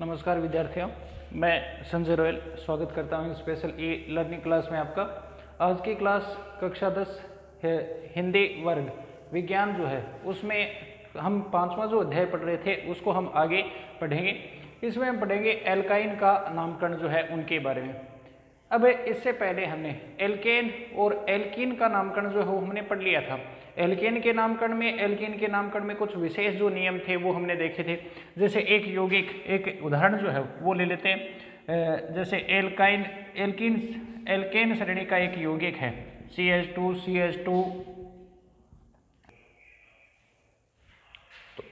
नमस्कार विद्यार्थियों, मैं संजय रोयल स्वागत करता हूं स्पेशल ई लर्निंग क्लास में आपका। आज की क्लास कक्षा 10 है, हिंदी वर्ग विज्ञान जो है उसमें हम 5वां जो अध्याय पढ़ रहे थे उसको हम आगे पढ़ेंगे। इसमें हम पढ़ेंगे एल्काइन का नामकरण जो है उनके बारे में। अब इससे पहले हमने एल्केन और एल्कीन का नामकरण जो है वो हमने पढ़ लिया था। एल्केन के नामकरण में कुछ विशेष जो नियम थे वो हमने देखे थे। जैसे एक यौगिक, एक उदाहरण जो है वो ले लेते हैं। जैसे एल्केन श्रेणी का एक यौगिक है CH2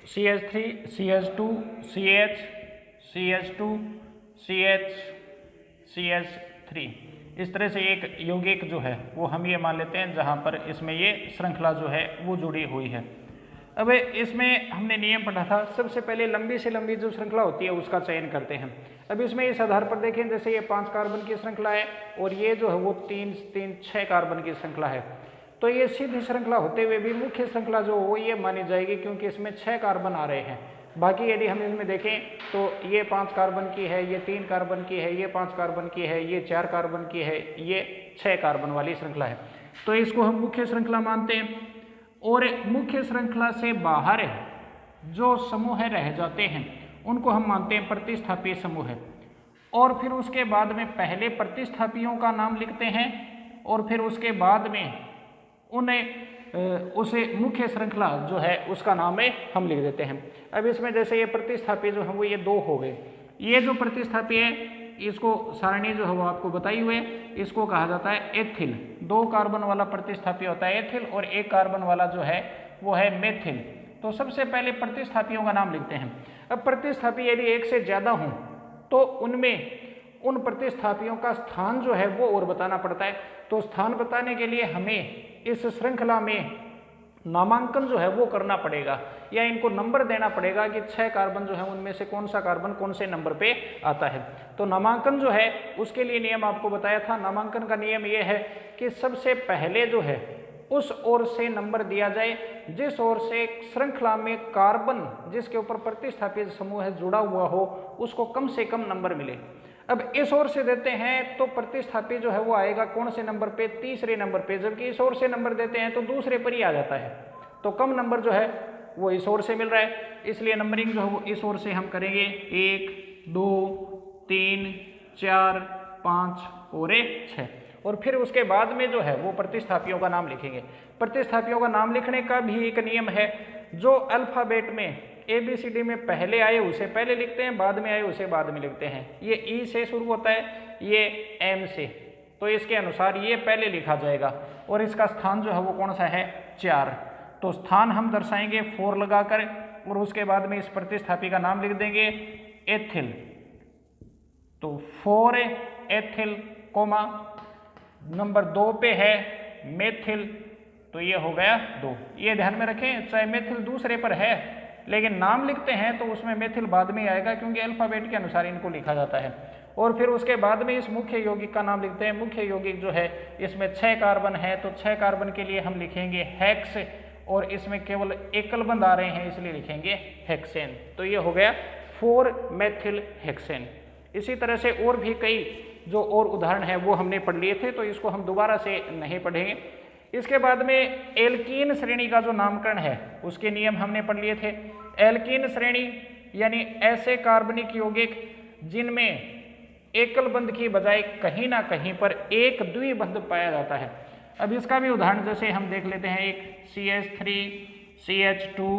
CH3 CH2 CH CH2 CH CH3। इस तरह से एक यौगिक जो है वो हम ये मान लेते हैं जहाँ पर इसमें ये श्रृंखला जो है वो जुड़ी हुई है। अब इसमें हमने नियम पढ़ा था, सबसे पहले लंबी से लंबी जो श्रृंखला होती है उसका चयन करते हैं। अब इसमें इस आधार पर देखें, जैसे ये 5 कार्बन की श्रृंखला है और ये जो है वो 6 कार्बन की श्रृंखला है, तो ये सीधी श्रृंखला होते हुए भी मुख्य श्रृंखला जो हो ये मानी जाएगी, क्योंकि इसमें 6 कार्बन आ रहे हैं। बाकी यदि हम इसमें देखें तो ये 5 कार्बन की है, ये 3 कार्बन की है, ये 5 कार्बन की है, ये 4 कार्बन की है, ये 6 कार्बन वाली श्रृंखला है, तो इसको हम मुख्य श्रृंखला मानते हैं। और मुख्य श्रृंखला से बाहर जो समूह रह जाते हैं उनको हम मानते हैं प्रतिस्थापी समूह। और फिर उसके बाद में पहले प्रतिस्थापियों का नाम लिखते हैं और फिर उसके बाद में उसे मुख्य श्रृंखला जो है उसका नाम हम लिख देते हैं। अब इसमें जैसे ये प्रतिस्थापी जो है वो ये 2 हो गए। ये जो प्रतिस्थापी है इसको सारणी जो है वो आपको बताई हुई है, इसको कहा जाता है एथिल। 2 कार्बन वाला प्रतिस्थापी होता है एथिल और 1 कार्बन वाला जो है वो है मेथिल। तो सबसे पहले प्रतिस्थापियों का नाम लिखते हैं। अब प्रतिस्थापी यदि 1 से ज़्यादा हों तो उन प्रतिस्थापियों का स्थान जो है वो और बताना पड़ता है। तो स्थान बताने के लिए हमें इस श्रृंखला में नामांकन जो है वो करना पड़ेगा, या इनको नंबर देना पड़ेगा कि 6 कार्बन जो है उनमें से कौन सा कार्बन कौन से नंबर पे आता है। तो नामांकन जो है उसके लिए नियम आपको बताया था। नामांकन का नियम ये है कि सबसे पहले जो है उस ओर से नंबर दिया जाए जिस ओर से श्रृंखला में कार्बन जिसके ऊपर प्रतिस्थापी समूह जुड़ा हुआ हो उसको कम से कम नंबर मिले। अब इस ओर से देते हैं तो प्रतिस्थापी जो है वो आएगा कौन से नंबर पे, तीसरे नंबर पे, जबकि इस ओर से नंबर देते हैं तो दूसरे पर ही आ जाता है। तो कम नंबर जो है वो इस ओर से मिल रहा है, इसलिए नंबरिंग जो है वो इस ओर से हम करेंगे 1 2 3 4 5 और 6। और फिर उसके बाद में जो है वो प्रतिस्थापियों का नाम लिखेंगे। प्रतिस्थापियों का नाम लिखने का भी एक नियम है, जो अल्फाबेट में ABCD में पहले आए उसे पहले लिखते हैं, बाद में आए उसे बाद में लिखते हैं। ये E से शुरू होता है, ये M से, तो इसके अनुसार ये पहले लिखा जाएगा। और इसका स्थान जो है वो कौन सा है, 4। तो स्थान हम दर्शाएंगे 4 लगाकर और उसके बाद में इस प्रतिस्थापी का नाम लिख देंगे एथिल। तो 4 एथिल कोमा नंबर 2 पे है मेथिल, तो ये हो गया 2। ये ध्यान में रखें, चाहे मेथिल दूसरे पर है लेकिन नाम लिखते हैं तो उसमें मेथिल बाद में आएगा, क्योंकि अल्फाबेट के अनुसार इनको लिखा जाता है। और फिर उसके बाद में इस मुख्य यौगिक का नाम लिखते हैं। मुख्य यौगिक जो है इसमें 6 कार्बन है, तो 6 कार्बन के लिए हम लिखेंगे हेक्स, और इसमें केवल एकल बंध आ रहे हैं इसलिए लिखेंगे हेक्सेन। तो ये हो गया 4 मेथिल हेक्सेन। इसी तरह से और भी कई जो और उदाहरण है वो हमने पढ़ लिए थे, तो इसको हम दोबारा से नहीं पढ़ेंगे। इसके बाद में एल्कीन श्रेणी का जो नामकरण है उसके नियम हमने पढ़ लिए थे। एल्कीन श्रेणी यानी ऐसे कार्बनिक यौगिक जिनमें एकल बंध की बजाय कहीं ना कहीं पर एक द्विबंध पाया जाता है। अब इसका भी उदाहरण जैसे हम देख लेते हैं, एक CH3 CH2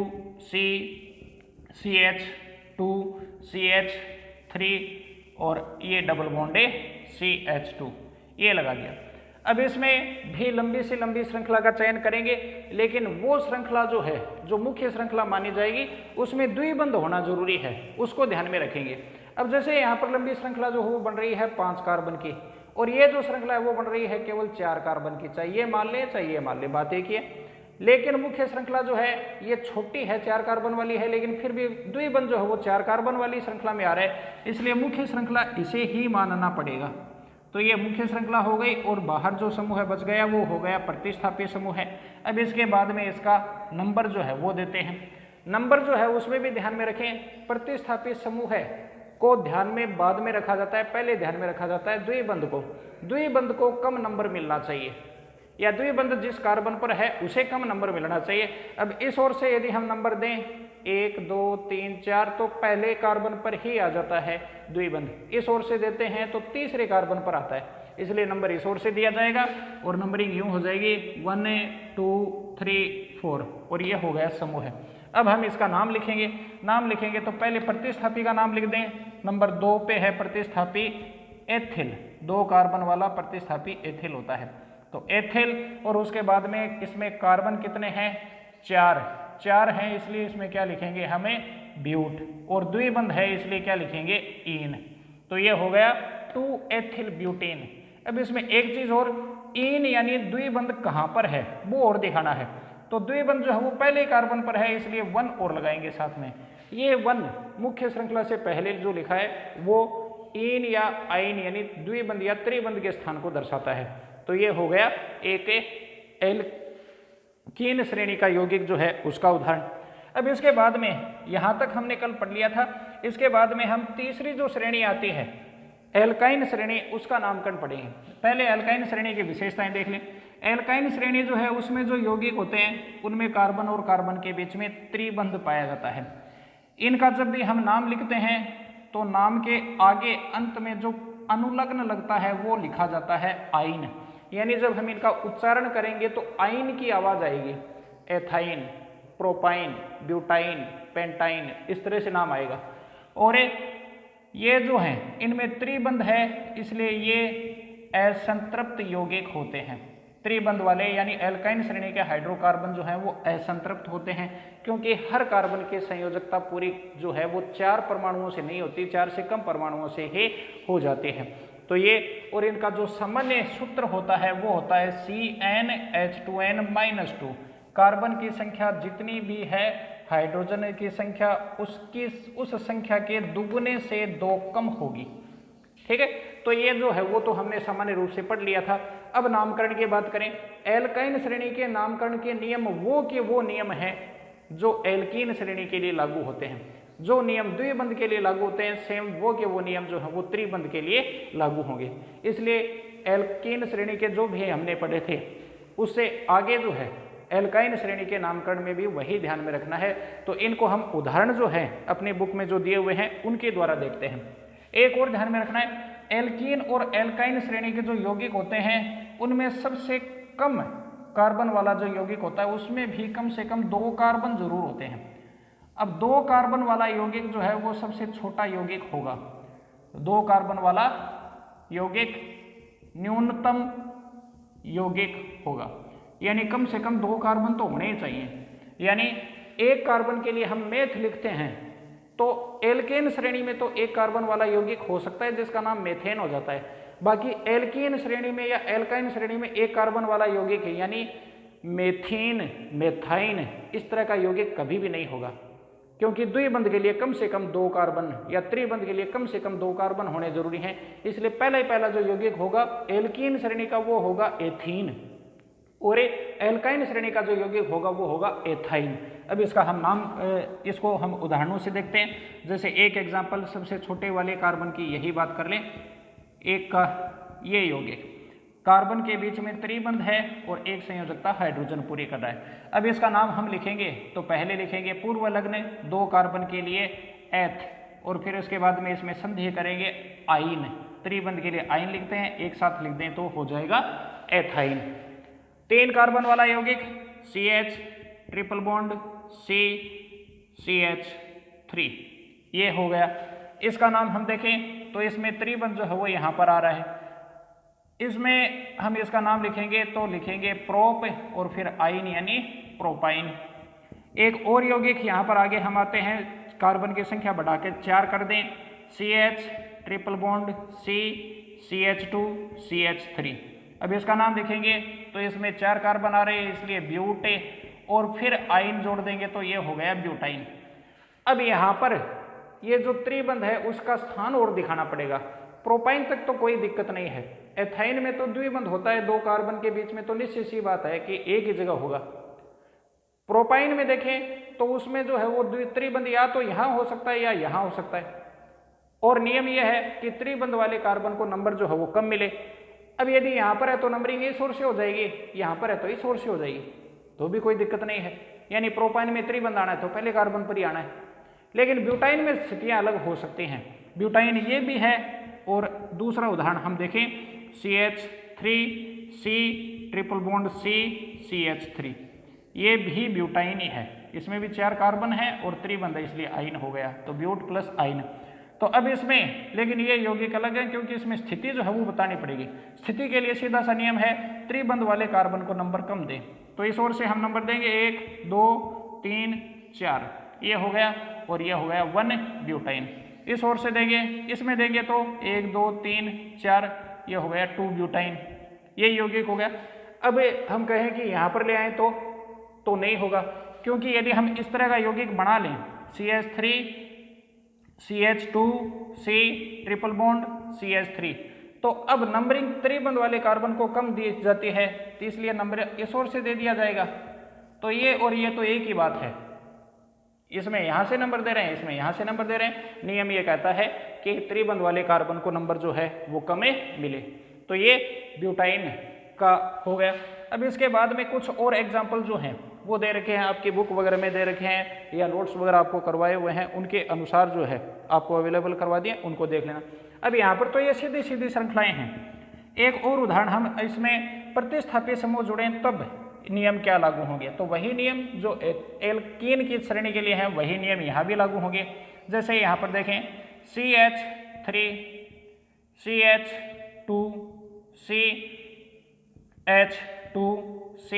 CH2 CH3 और ये डबल बॉन्ड CH2 ये लगा दिया। अब इसमें भी लंबी से लंबी श्रृंखला का चयन करेंगे, लेकिन वो श्रृंखला जो है जो मुख्य श्रृंखला मानी जाएगी उसमें द्विबंध होना जरूरी है, उसको ध्यान में रखेंगे। अब जैसे यहाँ पर लंबी श्रृंखला जो है वो बन रही है 5 कार्बन की, और ये जो श्रृंखला है वो बन रही है केवल 4 कार्बन की, चाहिए मान ले बात एक ही है। लेकिन मुख्य श्रृंखला जो है ये छोटी है, 4 कार्बन वाली है, लेकिन फिर भी द्विबंध जो है वो 4 कार्बन वाली श्रृंखला में आ रहा है, इसलिए मुख्य श्रृंखला इसे ही मानना पड़ेगा। तो ये मुख्य श्रृंखला हो गई, और बाहर जो समूह बच गया वो हो गया प्रतिस्थापी समूह है। अब इसके बाद में इसका नंबर जो है वो देते हैं। नंबर जो है उसमें भी ध्यान में रखें, प्रतिस्थापी समूह है को ध्यान में बाद में रखा जाता है, पहले ध्यान में रखा जाता है द्विबंध को। द्विबंध को कम नंबर मिलना चाहिए, या द्विबंध जिस कार्बन पर है उसे कम नंबर मिलना चाहिए। अब इस ओर से यदि हम नंबर दें 1 2 3 4 तो पहले कार्बन पर ही आ जाता है द्विबंध। इस ओर से देते हैं तो तीसरे कार्बन पर आता है, इसलिए नंबर इस ओर से दिया जाएगा और नंबरिंग यूं हो जाएगी 1 2 3 4 और ये हो गया समूह है। अब हम इसका नाम लिखेंगे। नाम लिखेंगे तो पहले प्रतिस्थापी का नाम लिख दें। नंबर 2 पे है प्रतिस्थापी एथिल, 2 कार्बन वाला प्रतिस्थापी एथिल होता है, तो एथिल। और उसके बाद में इसमें कार्बन कितने हैं? 4 हैं, इसलिए इसमें क्या लिखेंगे हमें? ब्यूट। और द्विबंध है इसलिए क्या लिखेंगे? ईन। तो ये हो गया 2 एथिल ब्यूटेन। अब इसमें एक चीज और, ईन यानी द्विबंध कहाँ पर है वो और दिखाना है। तो द्विबंध जो है वो पहले कार्बन पर है, इसलिए 1 और लगाएंगे साथ में। ये 1 मुख्य श्रृंखला से पहले जो लिखा है वो ईन या आइन यानी द्विबंध या त्रिबंध के स्थान को दर्शाता है। तो ये हो गया एक एल्कीन श्रेणी का यौगिक जो है उसका उदाहरण। अब इसके बाद में यहां तक हमने कल पढ़ लिया था। इसके बाद में हम तीसरी जो श्रेणी आती है एल्काइन श्रेणी, उसका नामकरण पढ़ेंगे। पहले एल्काइन श्रेणी की विशेषताएं देख लें। एल्काइन श्रेणी जो है उसमें जो यौगिक होते हैं उनमें कार्बन और कार्बन के बीच में त्रिबंध पाया जाता है। इनका जब भी हम नाम लिखते हैं तो नाम के आगे अंत में जो अनुलग्न लगता है वो लिखा जाता है आइन, यानी जब हम इनका उच्चारण करेंगे तो आइन की आवाज आएगी। एथाइन, प्रोपाइन, ब्यूटाइन, पेंटाइन, इस तरह से नाम आएगा। और ये जो हैं इनमें त्रिबंध है, इसलिए ये असंतृप्त यौगिक होते हैं। त्रिबंध वाले यानी एल्काइन श्रेणी के हाइड्रोकार्बन जो है वो असंतृप्त होते हैं, क्योंकि हर कार्बन की संयोजकता पूरी जो है वो 4 परमाणुओं से नहीं होती, 4 से कम परमाणुओं से ही हो जाती है। तो ये, और इनका जो सामान्य सूत्र होता है वो होता है CnH2n-2। कार्बन की संख्या जितनी भी है हाइड्रोजन की संख्या उसकी उस संख्या के दुगुने से 2 कम होगी। ठीक है, तो ये जो है वो तो हमने सामान्य रूप से पढ़ लिया था। अब नामकरण की बात करें। एल्काइन श्रेणी के नामकरण के नियम वो नियम हैं जो एल्कीन श्रेणी के लिए लागू होते हैं। जो नियम द्विबंध के लिए लागू होते हैं सेम वो नियम जो है वो त्रिबंध के लिए लागू होंगे। इसलिए एल्कीन श्रेणी के जो भी हमने पढ़े थे उससे आगे जो है एल्काइन श्रेणी के नामकरण में भी वही ध्यान में रखना है। तो इनको हम उदाहरण जो है अपनी बुक में जो दिए हुए हैं उनके द्वारा देखते हैं। एक और ध्यान में रखना है, एल्कीन और एल्काइन श्रेणी के जो यौगिक होते हैं उनमें सबसे कम कार्बन वाला जो यौगिक होता है उसमें भी कम से कम 2 कार्बन जरूर होते हैं। अब 2 कार्बन वाला यौगिक जो है वो सबसे छोटा यौगिक होगा। 2 कार्बन वाला यौगिक न्यूनतम यौगिक होगा, यानी कम से कम 2 कार्बन तो होने ही चाहिए। यानी 1 कार्बन के लिए हम मेथ लिखते हैं तो एल्केन श्रेणी में तो 1 कार्बन वाला यौगिक हो सकता है जिसका नाम मेथेन हो जाता है। बाकी एल्कीन श्रेणी में या एल्काइन श्रेणी में 1 कार्बन वाला यौगिक है, यानी मेथीन, मेथाइन, इस तरह का यौगिक कभी भी नहीं होगा, क्योंकि द्विबंध के लिए कम से कम 2 कार्बन या त्रिबंध के लिए कम से कम 2 कार्बन होने जरूरी हैं। इसलिए पहला जो यौगिक होगा एल्कीन श्रेणी का वो होगा एथीन, और एल्काइन श्रेणी का जो यौगिक होगा वो होगा एथाइन। अब इसका इसको हम उदाहरणों से देखते हैं। जैसे एक एग्जांपल सबसे छोटे वाले कार्बन की यही बात कर लें। एक का ये यौगिक कार्बन के बीच में त्रिबंध है और एक संयोजकता हाइड्रोजन पूरी कर रहा है। अब इसका नाम हम लिखेंगे तो पहले लिखेंगे पूर्व लग्न 2 कार्बन के लिए एथ, और फिर उसके बाद में इसमें संधि करेंगे आइन। त्रिबंध के लिए आइन लिखते हैं, एक साथ लिख दें तो हो जाएगा एथाइन। 3 कार्बन वाला यौगिक CH ट्रिपल बॉन्ड CH3, ये हो गया। इसका नाम हम देखें तो इसमें त्रिबंध जो है वो यहाँ पर आ रहा है। इसमें हम इसका नाम लिखेंगे तो लिखेंगे प्रोप और फिर आइन यानी प्रोपाइन। एक और यौगिक यहाँ पर आगे हम आते हैं, कार्बन की संख्या बढ़ा के 4 कर दें, CH triple bond CH2 CH3। अब इसका नाम लिखेंगे तो इसमें 4 कार्बन आ रहे हैं इसलिए ब्यूटे, और फिर आइन जोड़ देंगे तो ये हो गया ब्यूटाइन। अब यहाँ पर ये जो त्रिबंध है उसका स्थान और दिखाना पड़ेगा। प्रोपाइन तक तो कोई दिक्कत नहीं है, एथाइन में तो द्विबंध होता है 2 कार्बन के बीच में, तो निश्चित सी बात है कि एक ही जगह होगा। प्रोपाइन में देखें तो उसमें जो है वो त्रिबंध या तो यहाँ हो सकता है या यहाँ हो सकता है। और नियम यह है कि त्रिबंध वाले कार्बन को नंबर जो है वो कम मिले। अब यदि यहाँ पर है तो नंबरिंग इस ओर से हो जाएगी, यहाँ पर है तो इस ओर से हो जाएगी, तो भी कोई दिक्कत नहीं है। यानी प्रोपाइन में त्रिबंध आना है तो पहले कार्बन पर ही आना है। लेकिन ब्यूटाइन में स्थितियां अलग हो सकती हैं। ब्यूटाइन ये भी है, और दूसरा उदाहरण हम देखें CH3C triple bond C CH3, ये भी ब्यूटाइन ही है। इसमें भी 4 कार्बन है और त्रिबंध है, इसलिए आइन हो गया, तो ब्यूट प्लस आइन। तो अब इसमें लेकिन ये यौगिक अलग है, क्योंकि इसमें स्थिति जो है वो बतानी पड़ेगी। स्थिति के लिए सीधा सा नियम है त्रिबंध वाले कार्बन को नंबर कम दें, तो इस ओर से हम नंबर देंगे 1 2 3 4, ये हो गया, और ये हो गया 1 ब्यूटाइन। इस ओर से देंगे, इसमें देंगे तो 1 2 3 4, ये हो गया 2 ब्यूटाइन, ये यौगिक हो गया। अब हम कहें कि यहाँ पर ले आए तो नहीं होगा, क्योंकि यदि हम इस तरह का यौगिक बना लें CH3 CH2 C triple bond CH3, तो अब नंबरिंग त्रिबंध वाले कार्बन को कम दी जाती है, तो इसलिए नंबर इस ओर से दे दिया जाएगा। तो ये और ये तो एक ही बात है, इसमें यहाँ से नंबर दे रहे हैं, इसमें यहाँ से नंबर दे रहे हैं। नियम ये कहता है कि त्रिबंध वाले कार्बन को नंबर जो है वो कमे मिले। तो ये ब्यूटाइन का हो गया। अब इसके बाद में कुछ और एग्जाम्पल जो हैं वो दे रखे हैं, आपकी बुक वगैरह में दे रखे हैं, या नोट्स वगैरह आपको करवाए हुए हैं, उनके अनुसार जो है आपको अवेलेबल करवा दिए, उनको देख लेना। अब यहाँ पर तो ये सीधी सीधी श्रृंखलाएँ हैं। एक और उदाहरण, हम इसमें प्रतिस्थापी समूह जुड़ें तब नियम क्या लागू होंगे, तो वही नियम जो एल्कीन की श्रेणी के लिए है वही नियम यहाँ भी लागू होंगे। जैसे यहाँ पर देखें CH3 CH2 CH2 C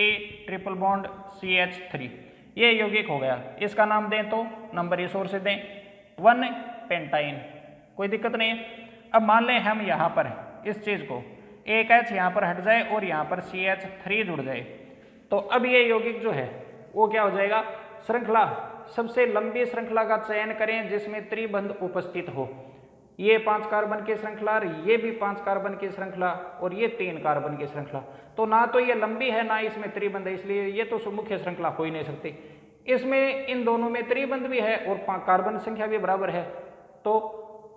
triple bond CH3, ये यौगिक हो गया। इसका नाम दें तो नंबर इस ओर से दें 1 पेंटाइन, कोई दिक्कत नहीं है। अब मान लें हम यहाँ पर इस चीज़ को एक H यहाँ पर हट जाए और यहाँ पर CH3 जुड़ जाए, तो अब ये यौगिक जो है वो क्या हो जाएगा, श्रृंखला, सबसे लंबी श्रृंखला का चयन करें जिसमें त्रिबंध उपस्थित हो। ये 5 कार्बन की श्रृंखला, ये भी 5 कार्बन की श्रृंखला, और ये 3 कार्बन की श्रृंखला। तो ना तो ये लंबी है ना इसमें त्रिबंध है, इसलिए ये तो मुख्य श्रृंखला हो ही नहीं सकती। इसमें इन दोनों में त्रिबंध भी है और कार्बन संख्या भी बराबर है, तो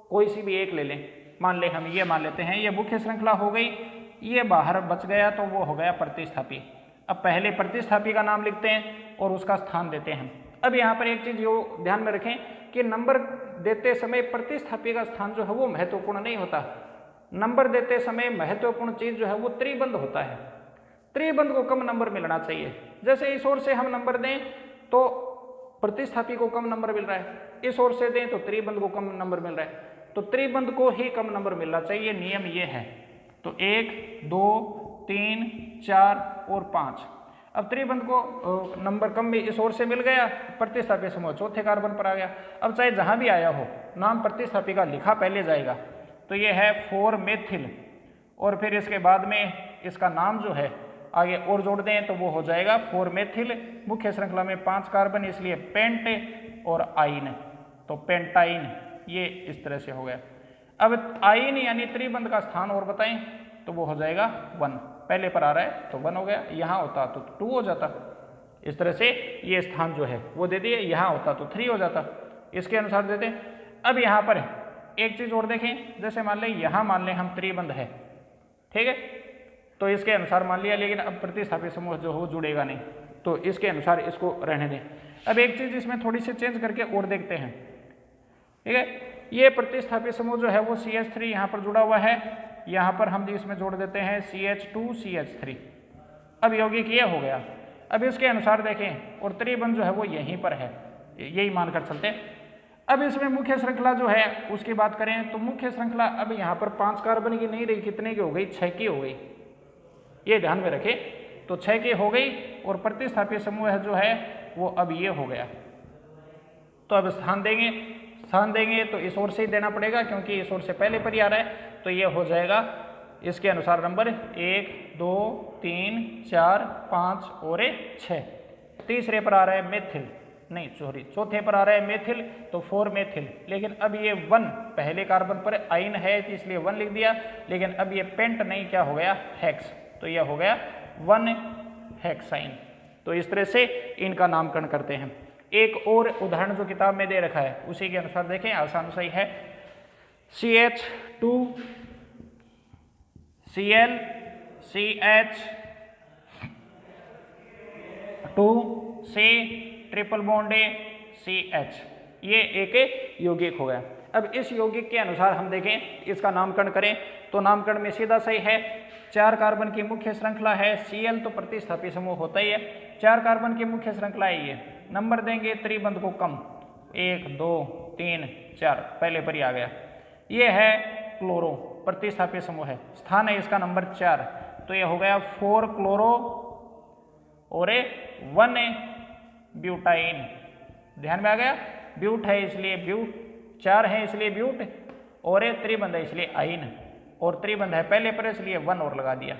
कोई सी भी एक ले लें। मान लें हम ये मान लेते हैं ये मुख्य श्रृंखला हो गई, ये बाहर बच गया तो वो हो गया प्रतिस्थापी। अब पहले प्रतिस्थापी का नाम लिखते हैं और उसका स्थान देते हैं। अब यहाँ पर एक चीज जो ध्यान में रखें कि नंबर देते समय प्रतिस्थापी का स्थान जो है वो महत्वपूर्ण नहीं होता। नंबर देते समय महत्वपूर्ण चीज जो है वो त्रिबंध होता है। त्रिबंध को कम नंबर मिलना चाहिए। जैसे इस ओर से हम नंबर दें तो प्रतिस्थापी को कम नंबर मिल रहा है, इस ओर से दें तो त्रिबंध को कम नंबर मिल रहा है, तो त्रिबंध को ही कम नंबर मिलना चाहिए, नियम ये है। तो 1 2 3 4 और 5। अब त्रिबंध को नंबर कम भी इस ओर से मिल गया, प्रतिस्थापी समूह चौथे कार्बन पर आ गया। अब चाहे जहां भी आया हो नाम प्रतिस्थापी का लिखा पहले जाएगा, तो ये है 4 मेथिल, और फिर इसके बाद में इसका नाम जो है आगे और जोड़ दें तो वो हो जाएगा 4 मेथिल। मुख्य श्रृंखला में 5 कार्बन, इसलिए पेंट और आइन, तो पेंटाइन, ये इस तरह से हो गया। अब आइन यानी त्रिबंध का स्थान और बताएं तो वो हो जाएगा 1, पहले पर आ रहा है तो 1 हो गया, यहाँ होता तो 2 हो जाता। इस तरह से ये स्थान जो है वो दे दिए, यहाँ होता तो 3 हो जाता, इसके अनुसार देते। अब यहाँ पर एक चीज और देखें, जैसे मान लें यहाँ मान लें हम त्रिबंध है, ठीक है, तो इसके अनुसार मान लिया, लेकिन अब प्रतिस्थापी समूह जो हो जुड़ेगा नहीं, तो इसके अनुसार इसको रहने दें। अब एक चीज इसमें थोड़ी सी चेंज करके और देखते हैं, ठीक है। ये प्रतिस्थापी समूह जो है वो CH3 यहाँ पर जुड़ा हुआ है, यहाँ पर हम इसमें जोड़ देते हैं CH2 CH3। अब यौगिक ये हो गया। अब इसके अनुसार देखें और त्रिबंध जो है वो यहीं पर है, यही मानकर चलते हैं। अब इसमें मुख्य श्रृंखला जो है उसकी बात करें तो मुख्य श्रृंखला अब यहाँ पर 5 कार्बन की नहीं रही, कितने की हो गई, 6 की हो गई, ये ध्यान में रखें। तो 6 की हो गई और प्रतिस्थापी समूह जो है वो अब ये हो गया। तो अब स्थान देंगे तो इस ओर से ही देना पड़ेगा क्योंकि इस ओर से पहले पर ही आ रहा है, तो ये हो जाएगा इसके अनुसार नंबर 1 2 3 4 5 और 6। तीसरे पर आ रहा है मेथिल, नहीं सॉरी चौथे पर आ रहा है मेथिल, तो 4 मेथिल। लेकिन अब ये 1 पहले कार्बन पर आइन है इसलिए 1 लिख दिया, लेकिन अब ये पेंट नहीं, क्या हो गया, हेक्स, तो यह हो गया 1 हेक्साइन। तो इस तरह से इनका नामकरण करते हैं। एक और उदाहरण जो किताब में दे रखा है उसी के अनुसार देखें, आसान सही है। CH2 Cl CH2 C triple bond A CH, ये एक यौगिक हो गया। अब इस यौगिक के अनुसार हम देखें, इसका नामकरण करें तो नामकरण में सीधा सही है। 4 कार्बन की मुख्य श्रृंखला है, Cl तो प्रतिस्थापी समूह होता ही है, 4 कार्बन की मुख्य श्रृंखला है ये। नंबर देंगे त्रिबंध को कम, 1 2 3 4, पहले पर ही आ गया। ये है क्लोरो, प्रतिस्थापी समूह है, स्थान है इसका नंबर 4, तो ये हो गया 4 क्लोरो और 1 ब्यूटाइन। ध्यान में आ गया, ब्यूट है इसलिए ब्यूट, 4 है इसलिए ब्यूट, और त्रिबंध है इसलिए आइन, और त्रिबंध है पहले पर इसलिए 1 और लगा दिया,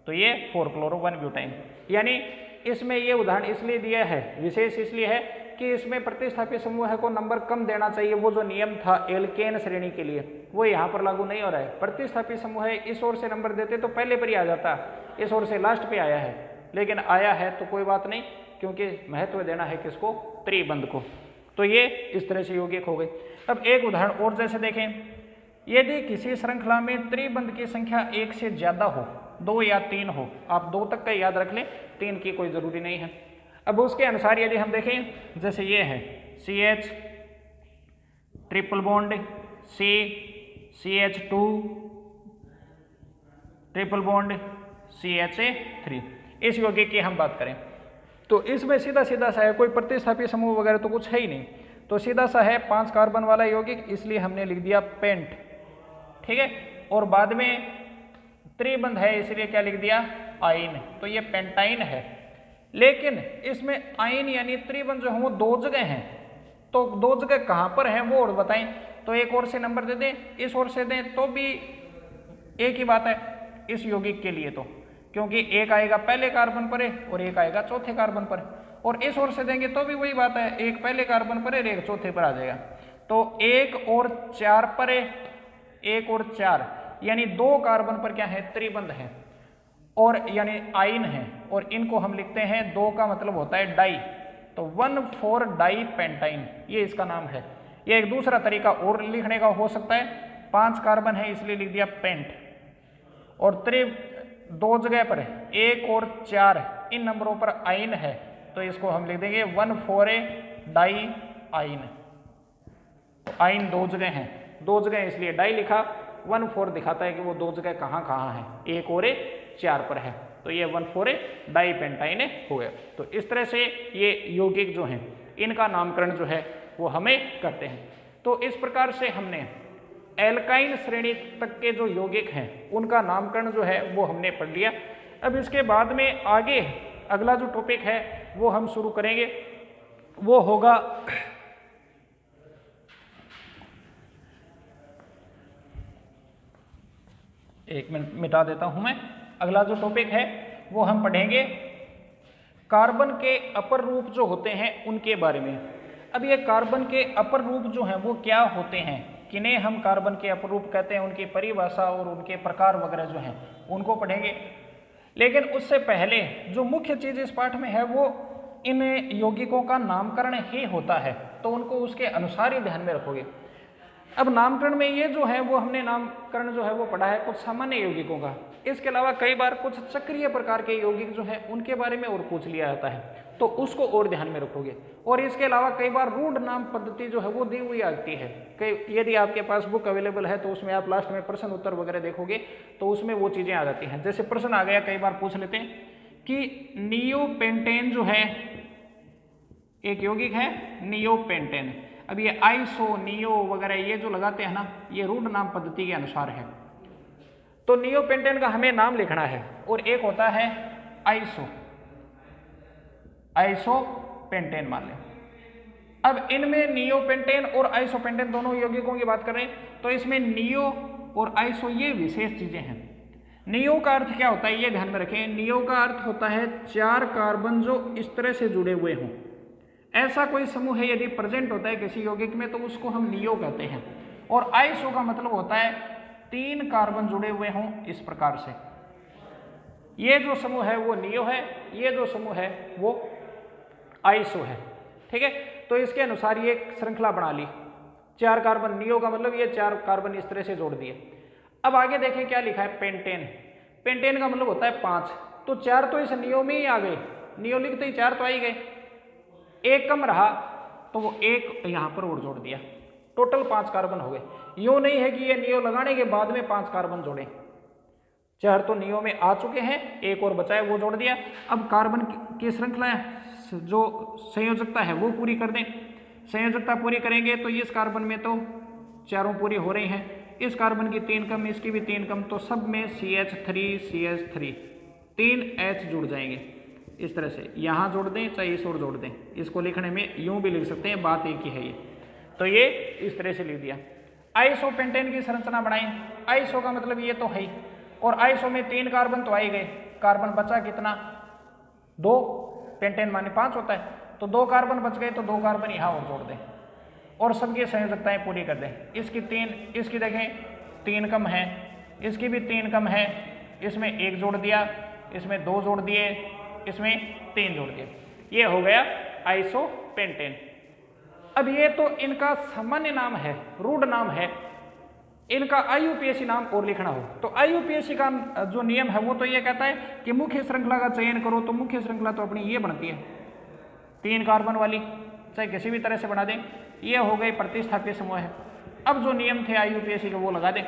तो ये 4 क्लोरो 1 ब्यूटाइन। यानी इसमें ये उदाहरण इसलिए दिया है, विशेष इसलिए है कि इसमें प्रतिस्थापी समूह को नंबर कम देना चाहिए। वो जो नियम था एल्केन श्रेणी के लिए वो यहाँ पर लागू नहीं हो रहा है। प्रतिस्थापी समूह है, इस ओर से नंबर देते तो पहले पर ही आ जाता, इस ओर से लास्ट पे आया है, लेकिन आया है तो कोई बात नहीं, क्योंकि महत्व देना है किसको, त्रिबंध को। तो ये इस तरह से यौगिक हो गए। अब एक उदाहरण और जैसे देखें, यदि किसी श्रृंखला में त्रिबंध की संख्या 1 से ज्यादा हो, 2 या 3 हो, आप 2 तक का याद रख लें, 3 की कोई जरूरी नहीं है। अब उसके अनुसार यदि हम देखें, जैसे ये है CH triple bond C CH2 triple bond CH3, इस यौगिक की हम बात करें तो इसमें सीधा सीधा सा है, कोई प्रतिस्थापी समूह वगैरह तो कुछ है ही नहीं, तो सीधा सा है 5 कार्बन वाला यौगिक, इसलिए हमने लिख दिया पेंट, ठीक है। और बाद में त्रिबंध है इसलिए क्या लिख दिया, आइन, तो ये पेंटाइन है। लेकिन इसमें आइन यानी त्रिबंध जो है वो 2 जगह हैं, तो 2 जगह कहाँ पर हैं वो और बताएं, तो एक और से नंबर दे दें, इस ओर से दें तो भी एक ही बात है इस यौगिक के लिए, तो क्योंकि एक आएगा पहले कार्बन पर और एक आएगा चौथे कार्बन पर, और इस ओर से देंगे तो भी वही बात है, एक पहले कार्बन पर एक चौथे पर आ जाएगा। तो 1 और 4 पर 1 और 4 यानी 2 कार्बन पर क्या है, त्रिबंध है, और यानी आइन है, और इनको हम लिखते हैं 2 का मतलब होता है डाई, तो 1,4 डाई पेंटाइन, ये इसका नाम है। ये एक दूसरा तरीका और लिखने का हो सकता है, 5 कार्बन है इसलिए लिख दिया पेंट, और 2 जगह पर 1 और 4 इन नंबरों पर आइन है, तो इसको हम लिख देंगे 1,4 डाई आइन। तो आइन 2 जगह हैं, 2 जगह इसलिए डाई लिखा, 1,4 दिखाता है कि वो 2 जगह कहाँ कहाँ है, 1 और 4 पर है, तो ये 1,4 डाई पेंटाइन हो गया। तो इस तरह से ये यौगिक जो हैं इनका नामकरण जो है वो हमें करते हैं। तो इस प्रकार से हमने एल्काइन श्रेणी तक के जो यौगिक हैं उनका नामकरण जो है वो हमने पढ़ लिया। अब इसके बाद में आगे अगला जो टॉपिक है वो हम शुरू करेंगे, वो होगा एक मिनट मिटा देता हूं मैं, अगला जो टॉपिक है वो हम पढ़ेंगे कार्बन के अपर रूप जो होते हैं उनके बारे में। अब ये कार्बन के अपर रूप जो हैं वो क्या होते हैं, किन्हें हम कार्बन के अपर रूप कहते हैं, उनकी परिभाषा और उनके प्रकार वगैरह जो हैं उनको पढ़ेंगे। लेकिन उससे पहले जो मुख्य चीज इस पाठ में है वो इन यौगिकों का नामकरण ही होता है, तो उनको उसके अनुसार ही ध्यान में रखोगे। अब नामकरण में ये जो है वो हमने नामकरण जो है वो पढ़ा है कुछ सामान्य यौगिकों का, इसके अलावा कई बार कुछ चक्रीय प्रकार के यौगिक जो है उनके बारे में और पूछ लिया जाता है, तो उसको और ध्यान में रखोगे। और इसके अलावा कई बार रूढ़ नाम पद्धति जो है वो दी हुई आती है, कई यदि आपके पास बुक अवेलेबल है तो उसमें आप लास्ट में प्रश्न उत्तर वगैरह देखोगे तो उसमें वो चीजें आ जाती हैं। जैसे प्रश्न आ गया, कई बार पूछ लेते हैं कि नियोपेंटेन जो है एक यौगिक है, नियोपेंटेन। अब ये आइसो नियो वगैरह ये जो लगाते हैं ना, ये रूढ़ नाम पद्धति के अनुसार है, तो नियोपेंटेन का हमें नाम लिखना है। और एक होता है आइसोपेंटेन मान लें। अब इनमें नियोपेंटेन और आइसोपेंटेन दोनों यौगिकों की बात कर रहे हैं, तो इसमें नियो और आइसो ये विशेष चीजें हैं। नियो का अर्थ क्या होता है ये ध्यान में रखें, नियो का अर्थ होता है 4 कार्बन जो इस तरह से जुड़े हुए हों, ऐसा कोई समूह है यदि प्रेजेंट होता है किसी यौगिक में तो उसको हम नियो कहते हैं। और आइसो का मतलब होता है 3 कार्बन जुड़े हुए हों इस प्रकार से, ये जो समूह है वो नियो है, ये जो समूह है वो आइसो है, ठीक है। तो इसके अनुसार ये श्रृंखला बना ली 4 कार्बन, नियो का मतलब ये 4 कार्बन इस तरह से जोड़ दिए। अब आगे देखें क्या लिखा है, पेंटेन। पेंटेन का मतलब होता है 5, तो 4 तो इस नियो में ही आ गए, नियो लिखते ही 4 तो आ ही गए। एक कम रहा तो वो एक यहां पर और जोड़ दिया, टोटल 5 कार्बन हो गए। यूं नहीं है कि ये नियो लगाने के बाद में 5 कार्बन जोड़े, 4 तो नियो में आ चुके हैं, एक और बचा है वो जोड़ दिया। अब कार्बन की श्रृंखला जो संयोजकता है वो पूरी कर दें। संयोजकता पूरी करेंगे तो इस कार्बन में तो चारों पूरी हो रही हैं, इस कार्बन की 3 कम, इसकी भी 3 कम, तो सब में CH3 3 H जुड़ जाएंगे इस तरह से। यहाँ जोड़ दें चाहे इस और जोड़ दें, इसको लिखने में यूं भी लिख सकते हैं, बात एक ही है ये। तो ये इस तरह से लिख दिया। आइसोपेंटेन की संरचना बनाएं। आइसो का मतलब ये तो है ही, और आइसो में 3 कार्बन तो आ ही गए, कार्बन बचा कितना 2, पेंटेन माने 5 होता है, तो 2 कार्बन बच गए, तो 2 कार्बन यहाँ और जोड़ दें और सबकी संयोजकताएं पूरी कर दें। इसकी 3, इसकी देखें 3 कम है, इसकी भी 3 कम है, इसमें 1 जोड़ दिया, इसमें 2 जोड़ दिए, इसमें 3 जोड़ दिए, ये हो गया आइसोपेंटेन। अब ये तो इनका सामान्य नाम है, रूढ़ नाम है, इनका IUPAC नाम और लिखना हो तो IUPAC का जो नियम है वो तो ये कहता है कि मुख्य श्रृंखला का चयन करो, तो मुख्य श्रृंखला तो अपनी ये बनती है 3 कार्बन वाली, चाहे किसी भी तरह से बना दें, ये हो गई प्रतिस्थापी समूह है। अब जो नियम थे IUPAC के वो लगा दें।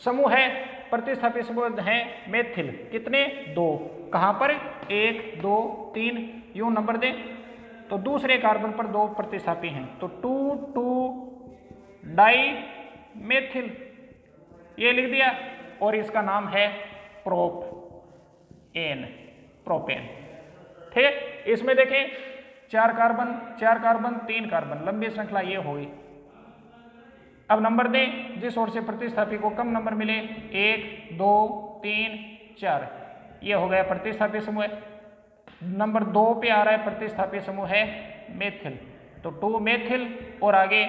समूह है, प्रतिस्थापी समूह है मेथिल, कितने 2, कहाँ पर 1 2 3, यूं नंबर दें तो दूसरे कार्बन पर 2 प्रतिस्थापी हैं, तो 2 डाई मेथिल ये लिख दिया, और इसका नाम है प्रोपेन। ठीक है, इसमें देखें 4 कार्बन 3 कार्बन, लंबी श्रृंखला ये होगी। अब नंबर दें जिस ओर से प्रतिस्थापी को कम नंबर मिले, 1 2 3 4, ये हो गया प्रतिस्थापी समूह। नंबर 2 पे आ रहा है प्रतिस्थापी समूह है मेथिल, तो 2 मेथिल, और आगे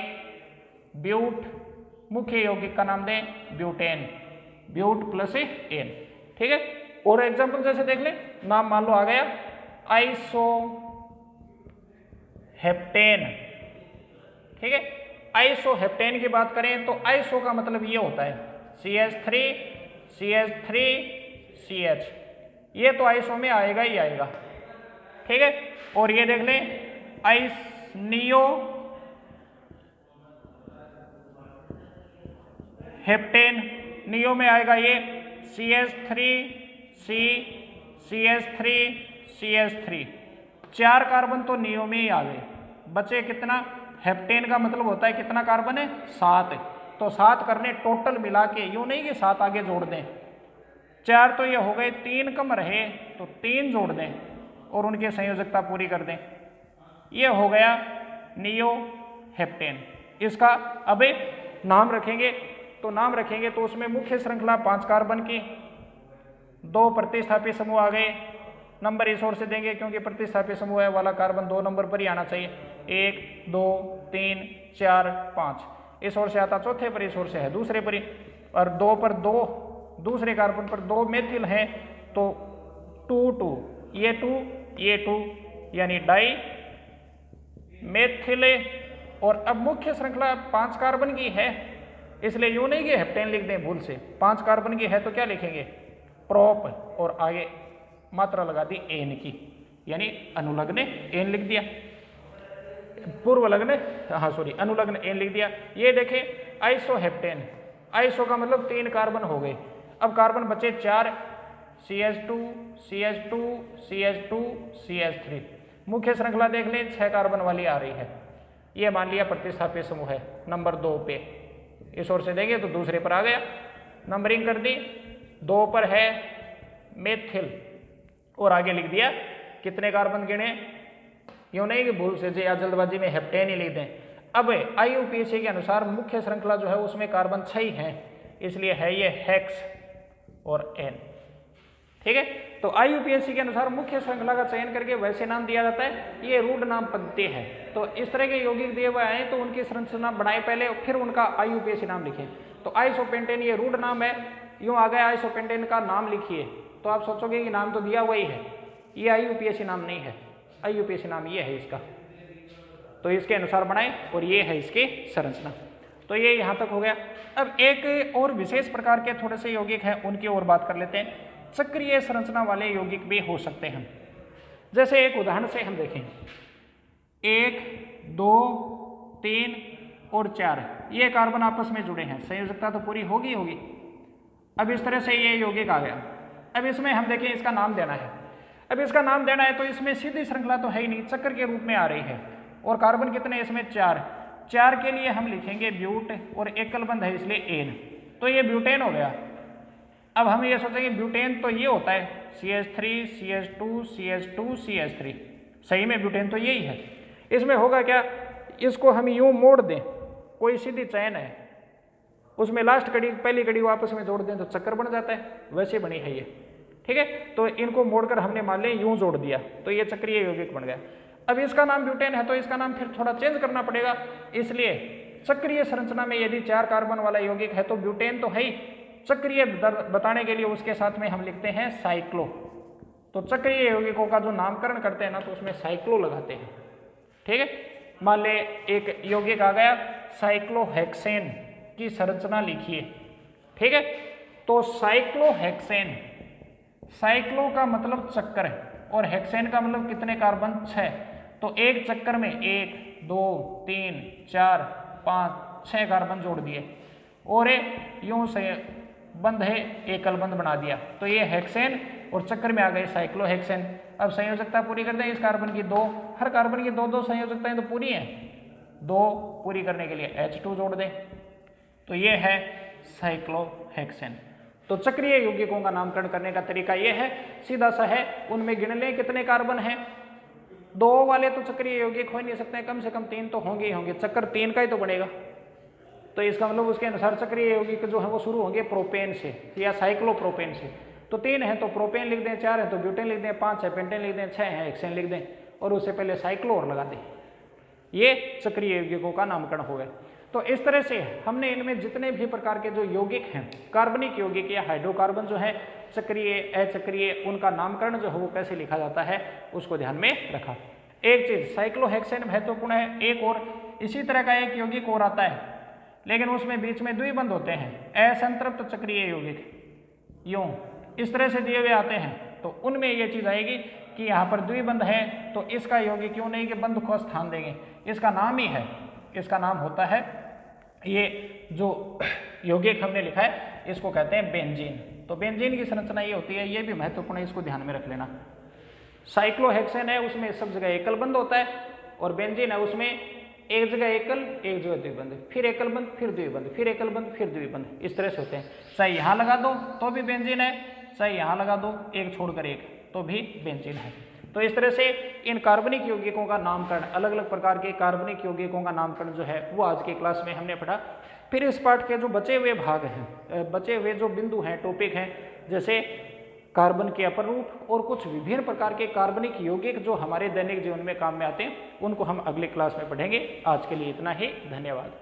ब्यूट, मुख्य यौगिक का नाम दें ब्यूटेन, ब्यूट प्लस एन। ठीक है, और एग्जांपल जैसे देख लें, नाम मान लो आ गया आइसोहेप्टेन। ठीक है, आइसोहेप्टेन की बात करें तो आइसो का मतलब ये होता है CH3CH, ये तो आइसो में आएगा ही आएगा। ठीक है, और ये देख लें नियो हेप्टेन, नियो में आएगा ये CH3 4 कार्बन तो नियो में ही आ गए, बचे कितना, हेप्टेन का मतलब होता है कितना कार्बन है 7, तो 7 करने टोटल मिला के, यूं नहीं कि 7 आगे जोड़ दें, 4 तो ये हो गए, 3 कम रहे तो 3 जोड़ दें और उनकी संयोजकता पूरी कर दें, ये हो गया नियो हेप्टेन। इसका अब नाम रखेंगे, तो नाम रखेंगे तो उसमें मुख्य श्रृंखला 5 कार्बन की, 2 प्रतिस्थापी समूह आ गए, नंबर इस ओर से देंगे क्योंकि प्रतिस्थापी समूह वाला कार्बन 2 नंबर पर ही आना चाहिए, 1 2 3 4 5, इस ओर से आता चौथे पर, इस ओर से है दूसरे पर ही, और 2 पर 2 दूसरे कार्बन पर 2 मेथिल हैं, तो 2 2 ये 2 यानी डाई मेथिल। और अब मुख्य श्रृंखला 5 कार्बन की है, इसलिए यूं नहीं कि हेप्टेन लिख दें भूल से, 5 कार्बन की है तो क्या लिखेंगे प्रोप, और आगे मात्रा लगा दी एन की, यानी अनुलग्न एन लिख दिया, पूर्वलग्न अनुलग्न एन लिख दिया। ये देखें आइसोहेप्टेन, आइसो का मतलब 3 कार्बन हो गए, अब कार्बन बचे 4, CH3 मुख्य श्रृंखला देख लें 6 कार्बन वाली आ रही है, ये मान लिया प्रतिस्थापी समूह है नंबर 2 पे, इस ओर से देंगे तो दूसरे पर आ गया, नंबरिंग कर दी, 2 पर है मेथिल, और आगे लिख दिया कितने कार्बन गिने, यूं नहीं कि भूल से या जल्दबाजी में हेप्टेन ही लिख दें। अब IUPAC के अनुसार मुख्य श्रृंखला जो है उसमें कार्बन 6 ही हैं, इसलिए है ये हेक्स और एन। ठीक है, तो IUPAC के अनुसार मुख्य श्रृंखला का चयन करके वैसे नाम दिया जाता है, ये रूढ़ नाम पद्धति है। तो इस तरह के यौगिक दिए हुए आए तो उनकी संरचना बनाए पहले, फिर उनका IUPAC नाम लिखें। तो आइसोपेंटेन ये रूढ़ नाम है, यूं आ गया आइसोपेंटेन का नाम लिखिए, तो आप सोचोगे कि नाम तो दिया हुआ ही है, ये IUPAC नाम नहीं है, IUPAC नाम ये है इसका। तो इसके अनुसार बनाए और ये है इसकी संरचना। तो ये यहाँ तक हो गया। अब एक और विशेष प्रकार के थोड़े से यौगिक हैं, उनकी और बात कर लेते हैं। चक्रीय संरचना वाले यौगिक भी हो सकते हैं। जैसे एक उदाहरण से हम देखें, 1, 2, 3 और 4 ये कार्बन आपस में जुड़े हैं, संयोजकता तो पूरी होगी। अब इस तरह से ये यौगिक आ गया। अब इसमें हम देखें इसका नाम देना है। अब इसका नाम देना है तो इसमें सीधी श्रृंखला तो है ही नहीं, चक्र के रूप में आ रही है। और कार्बन कितने इसमें 4 के लिए हम लिखेंगे ब्यूट और एकल बंध है इसलिए एन, तो ये ब्यूटेन हो गया। अब हम ये सोचेंगे ब्यूटेन तो ये होता है CH3 CH2 CH2 CH3, सही में ब्यूटेन तो यही है। इसमें होगा क्या, इसको हम यूं मोड़ दें, कोई सीधी चैन है उसमें लास्ट कड़ी पहली कड़ी वापस में जोड़ दें तो चक्कर बन जाता है, वैसे बनी है ये, ठीक है। तो इनको मोड़कर हमने मान लें यूं जोड़ दिया तो ये चक्रीय यौगिक बन गया। अब इसका नाम ब्यूटेन है तो इसका नाम फिर थोड़ा चेंज करना पड़ेगा, इसलिए चक्रीय संरचना में यदि 4 कार्बन वाला यौगिक है तो ब्यूटेन तो है ही, चक्रीय बताने के लिए उसके साथ में हम लिखते हैं साइक्लो। तो चक्रीय यौगिकों का जो नामकरण करते हैं ना तो उसमें साइक्लो लगाते हैं, ठीक है। मान ले एक यौगिक आ गया साइक्लोहेक्सेन की संरचना लिखिए, ठीक है। तो साइक्लोहेक्सेन, साइक्लो का मतलब चक्कर है और हेक्सेन का मतलब कितने कार्बन 6, तो एक चक्कर में 1 2 3 4 5 6 कार्बन जोड़ दिए और यूं से बंध है एकल बंध बना दिया, तो ये हेक्सेन और चक्कर में आ गए साइक्लोहेक्सेन। अब संयोजकता पूरी कर दें इस कार्बन की 2, हर कार्बन की 2 संयोजकताएं तो पूरी हैं, 2 पूरी करने के लिए H2 जोड़ दें, तो ये है साइक्लोहेक्सेन। तो चक्रीय यौगिकों का नामकरण करने का तरीका ये है, सीधा सा है, उनमें गिन लें कितने कार्बन हैं। 2 वाले तो चक्रीय यौगिक हो ही नहीं सकते, कम से कम 3 तो होंगे ही होंगे, चक्कर 3 का ही तो बनेगा। तो इसका मतलब उसके अनुसार चक्रीय यौगिक जो है वो शुरू होंगे प्रोपेन से या साइक्लोप्रोपेन से। तो 3 है तो प्रोपेन लिख दें, 4 है तो ब्यूटेन लिख दें, 5 है पेंटेन लिख दें, 6 है हेक्सेन लिख दें और उससे पहले साइक्लो और लगा दें। ये चक्रीय यौगिकों का नामकरण हो गया। तो इस तरह से हमने इनमें जितने भी प्रकार के जो यौगिक हैं, कार्बनिक यौगिक या हाइड्रोकार्बन जो है चक्रीय अचक्रीय, उनका नामकरण जो है वो कैसे लिखा जाता है उसको ध्यान में रखा। एक चीज साइक्लोहेक्सेन महत्वपूर्ण है। एक और इसी तरह का एक यौगिक और आता है, लेकिन उसमें बीच में द्विबंध होते हैं, असंतृप्त चक्रीय यौगिक, यूं इस तरह से दिए हुए आते हैं, तो उनमें ये चीज आएगी कि यहाँ पर द्विबंध है तो इसका यौगिक क्यों नहीं कि बंध को स्थान देंगे, इसका नाम ही है, इसका नाम होता है, ये जो यौगिक हमने लिखा है इसको कहते हैं बेंजीन। तो बेंजीन की संरचना ये होती है, ये भी महत्वपूर्ण है, इसको ध्यान में रख लेना। साइक्लोहेक्सेन है उसमें सब जगह एकल बंध होता है और बेंजीन है उसमें एक जगह एकल एक जगह द्विबंध, फिर एकल बंध फिर द्विबंध, फिर एकल बंध फिर द्विबंध, इस तरह से होते हैं। चाहे यहाँ लगा दो तो भी बेंजीन है, चाहे यहाँ लगा दो एक छोड़कर एक तो भी बेंजीन है। तो इस तरह से इन कार्बनिक यौगिकों का नामकरण, अलग अलग प्रकार के कार्बनिक यौगिकों का नामकरण जो है वो आज की क्लास में हमने पढ़ा। फिर इस पाठ के जो बचे हुए भाग हैं, बचे हुए जो बिंदु हैं, टॉपिक हैं, जैसे कार्बन के अपर रूप और कुछ विभिन्न प्रकार के कार्बनिक यौगिक जो हमारे दैनिक जीवन में काम में आते हैं, उनको हम अगली क्लास में पढ़ेंगे। आज के लिए इतना ही, धन्यवाद।